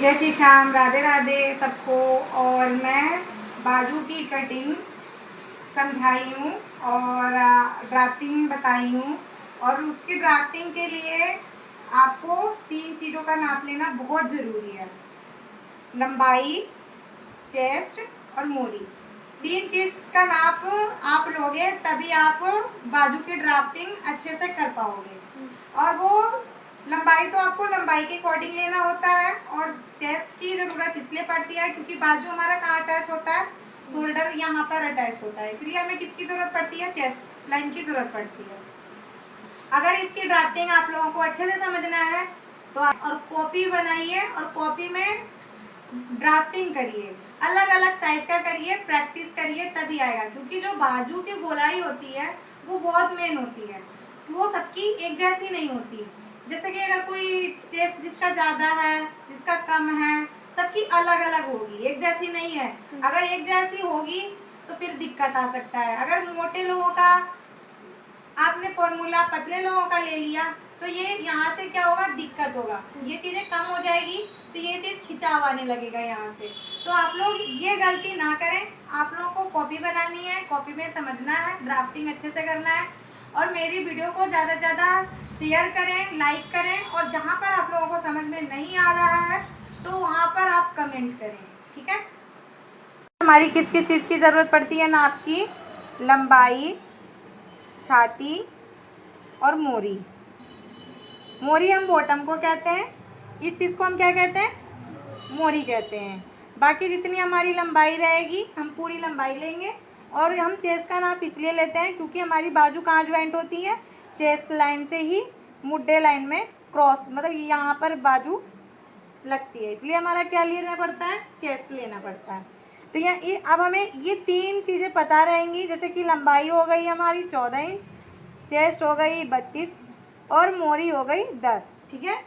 जय श्री श्याम, राधे राधे सबको। और मैं बाजू की कटिंग समझाई हूँ और ड्राफ्टिंग बताई हूँ। और उसकी ड्राफ्टिंग के लिए आपको 3 चीज़ों का नाप लेना बहुत ज़रूरी है। लंबाई, चेस्ट और मोरी। 3 चीज़ का नाप आप लोगे तभी आप बाजू की ड्राफ्टिंग अच्छे से कर पाओगे। और वो लंबाई तो आपको लंबाई के अकॉर्डिंग लेना होता है। और चेस्ट की ज़रूरत इसलिए पड़ती है क्योंकि बाजू हमारा कहाँ अटैच होता है, शोल्डर यहाँ पर अटैच होता है, इसलिए हमें किसकी ज़रूरत पड़ती है, चेस्ट लाइन की ज़रूरत पड़ती है। अगर इसकी ड्राफ्टिंग आप लोगों को अच्छे से समझना है तो और कॉपी बनाइए और कॉपी में ड्राफ्टिंग करिए, अलग अलग साइज का करिए, प्रैक्टिस करिए, तभी आएगा। क्योंकि जो बाजू की गोलाई होती है वो बहुत मेन होती है, वो सबकी एक जैसी नहीं होती। जैसे कि अगर कोई चेस्ट जिसका ज़्यादा है, जिसका कम है, सबकी अलग अलग होगी, एक जैसी नहीं है। अगर एक जैसी होगी तो फिर दिक्कत आ सकता है। अगर मोटे लोगों का आपने फॉर्मूला पतले लोगों का ले लिया तो ये यहाँ से क्या होगा, दिक्कत होगा, ये चीज़ें कम हो जाएगी तो ये चीज़ खिंचाव आने लगेगा यहाँ से। तो आप लोग ये गलती ना करें। आप लोगों को कॉपी बनानी है, कॉपी में समझना है, ड्राफ्टिंग अच्छे से करना है। और मेरी वीडियो को ज़्यादा से ज़्यादा शेयर करें, लाइक करें। और जहाँ पर आप लोगों को समझ में नहीं आ रहा है तो वहाँ पर आप कमेंट करें, ठीक है। हमारी किस किस चीज़ की ज़रूरत पड़ती है ना, आपकी लंबाई, छाती और मोरी। मोरी हम बॉटम को कहते हैं, इस चीज़ को हम क्या कहते हैं, मोरी कहते हैं। बाकी जितनी हमारी लंबाई रहेगी हम पूरी लंबाई लेंगे। और हम चेस्ट का नाप इसलिए लेते हैं क्योंकि हमारी बाजू कहाँ ज्वाइंट होती है, चेस्ट लाइन से ही मुड्डे लाइन में क्रॉस, मतलब यहाँ पर बाजू लगती है, इसलिए हमारा क्या लेना पड़ता है, चेस्ट लेना पड़ता है। तो ये अब हमें ये 3 चीज़ें पता रहेंगी। जैसे कि लंबाई हो गई हमारी 14 इंच, चेस्ट हो गई 32 और मोरी हो गई 10, ठीक है।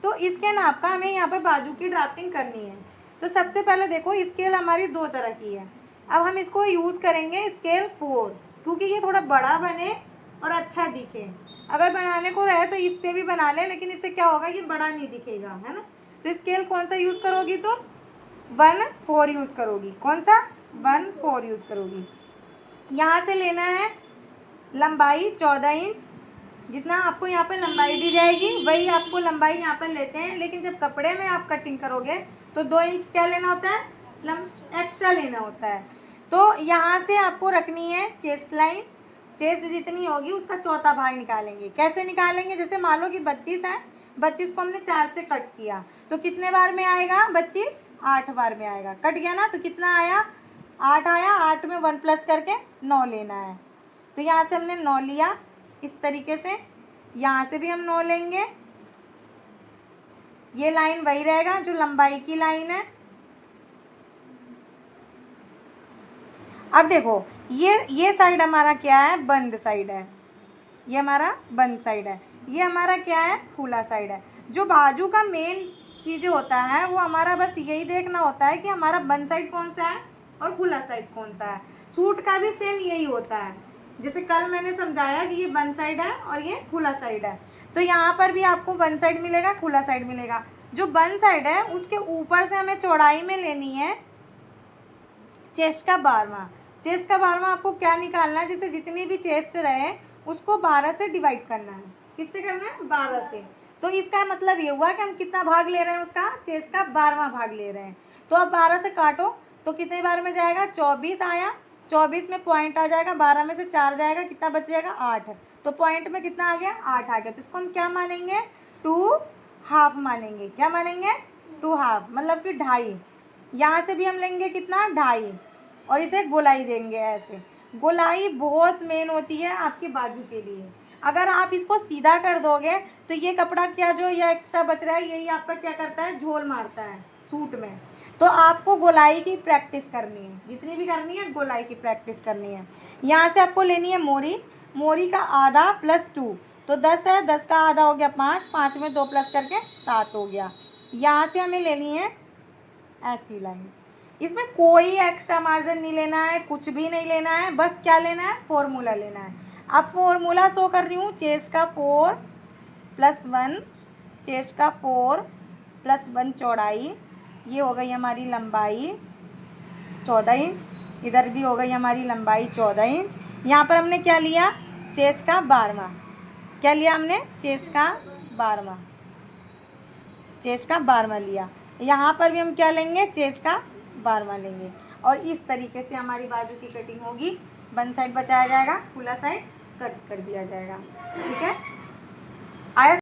तो इसके नाप का हमें यहाँ पर बाजू की ड्राफ्टिंग करनी है। तो सबसे पहले देखो, स्केल हमारी 2 तरह की है। अब हम इसको यूज़ करेंगे स्केल 4, क्योंकि ये थोड़ा बड़ा बने और अच्छा दिखे। अगर बनाने को रहे तो इससे भी बना ले, लेकिन इससे क्या होगा, ये बड़ा नहीं दिखेगा, है ना। तो स्केल कौन सा यूज़ करोगी तुम, 1/4 यूज़ करोगी। कौन सा, 1/4 यूज़ करोगी। यहाँ से लेना है लंबाई 14 इंच, जितना आपको यहाँ पर लंबाई दी जाएगी वही आपको लंबाई यहाँ पर लेते हैं। लेकिन जब कपड़े में आप कटिंग करोगे तो 2 इंच क्या लेना होता है, एक्स्ट्रा लेना होता है। तो यहाँ से आपको रखनी है चेस्ट लाइन। चेस्ट जितनी होगी उसका चौथा भाग निकालेंगे। कैसे निकालेंगे, जैसे मान लो कि 32 है, 32 को हमने 4 से कट किया तो कितने बार में आएगा, 32 8 बार में आएगा। कट गया ना, तो कितना आया, 8 आया। 8 में 1 प्लस करके 9 लेना है। तो यहाँ से हमने 9 लिया इस तरीके से। यहाँ से भी हम 9 लेंगे। ये लाइन वही रहेगा जो लंबाई की लाइन है। अब देखो, ये साइड हमारा क्या है, बंद साइड है। ये हमारा बंद साइड है, ये हमारा क्या है, खुला साइड है। जो बाजू का मेन चीज़ें होता है वो हमारा बस यही देखना होता है कि हमारा बंद साइड कौन सा है और खुला साइड कौन सा है। सूट का भी सेम यही होता है। जैसे कल मैंने समझाया कि ये बंद साइड है और ये खुला साइड है, तो यहाँ पर भी आपको बंद साइड मिलेगा, खुला साइड मिलेगा। जो बंद साइड है उसके ऊपर से हमें चौड़ाई में लेनी है चेस्ट का 12वां। चेस्ट का 12वां आपको क्या निकालना है, जैसे जितनी भी चेस्ट रहे उसको 12 से डिवाइड करना है। किससे करना है, 12 से। तो इसका मतलब ये हुआ कि हम कितना भाग ले रहे हैं, उसका चेस्ट का 12वां भाग ले रहे हैं। तो अब 12 से काटो तो कितने बार में जाएगा, 24 आया। 24 में पॉइंट आ जाएगा, 12 में से 4 जाएगा, कितना बच जाएगा, 8। तो पॉइंट में कितना आ गया, 8 आ गया। तो इसको हम क्या मानेंगे, 2/2 मानेंगे। क्या मानेंगे, 2/2, मतलब कि 2.5। यहाँ से भी हम लेंगे कितना, 2.5, और इसे गोलाई देंगे ऐसे। गोलाई बहुत मेन होती है आपके बाजू के लिए। अगर आप इसको सीधा कर दोगे तो ये कपड़ा क्या, जो ये एक्स्ट्रा बच रहा है, यही आपका क्या करता है, झोल मारता है सूट में। तो आपको गोलाई की प्रैक्टिस करनी है, जितनी भी करनी है गोलाई की प्रैक्टिस करनी है। यहाँ से आपको लेनी है मोरी। मोरी का आधा प्लस 2, तो 10 है, 10 का आधा हो गया 5, 5 में 2 प्लस करके 7 हो गया। यहाँ से हमें लेनी है ऐसी लाइन। इसमें कोई एक्स्ट्रा मार्जिन नहीं लेना है, कुछ भी नहीं लेना है, बस क्या लेना है, फॉर्मूला लेना है। अब फॉर्मूला शो कर रही हूँ, चेस्ट का 4 + 1, चेस्ट का 4 + 1 चौड़ाई ये हो गई हमारी लंबाई 14 इंच, इधर भी हो गई हमारी लंबाई 14 इंच। यहाँ पर हमने क्या लिया, चेस्ट का 12वां, क्या लिया हमने, चेस्ट का 12वां, चेस्ट का 12वां लिया। यहाँ पर भी हम क्या लेंगे, चेस्ट का 12वां लेंगे। और इस तरीके से हमारी बाजू की कटिंग होगी। वन साइड बचाया जाएगा, खुला साइड कट कर दिया जाएगा। ठीक है, आया।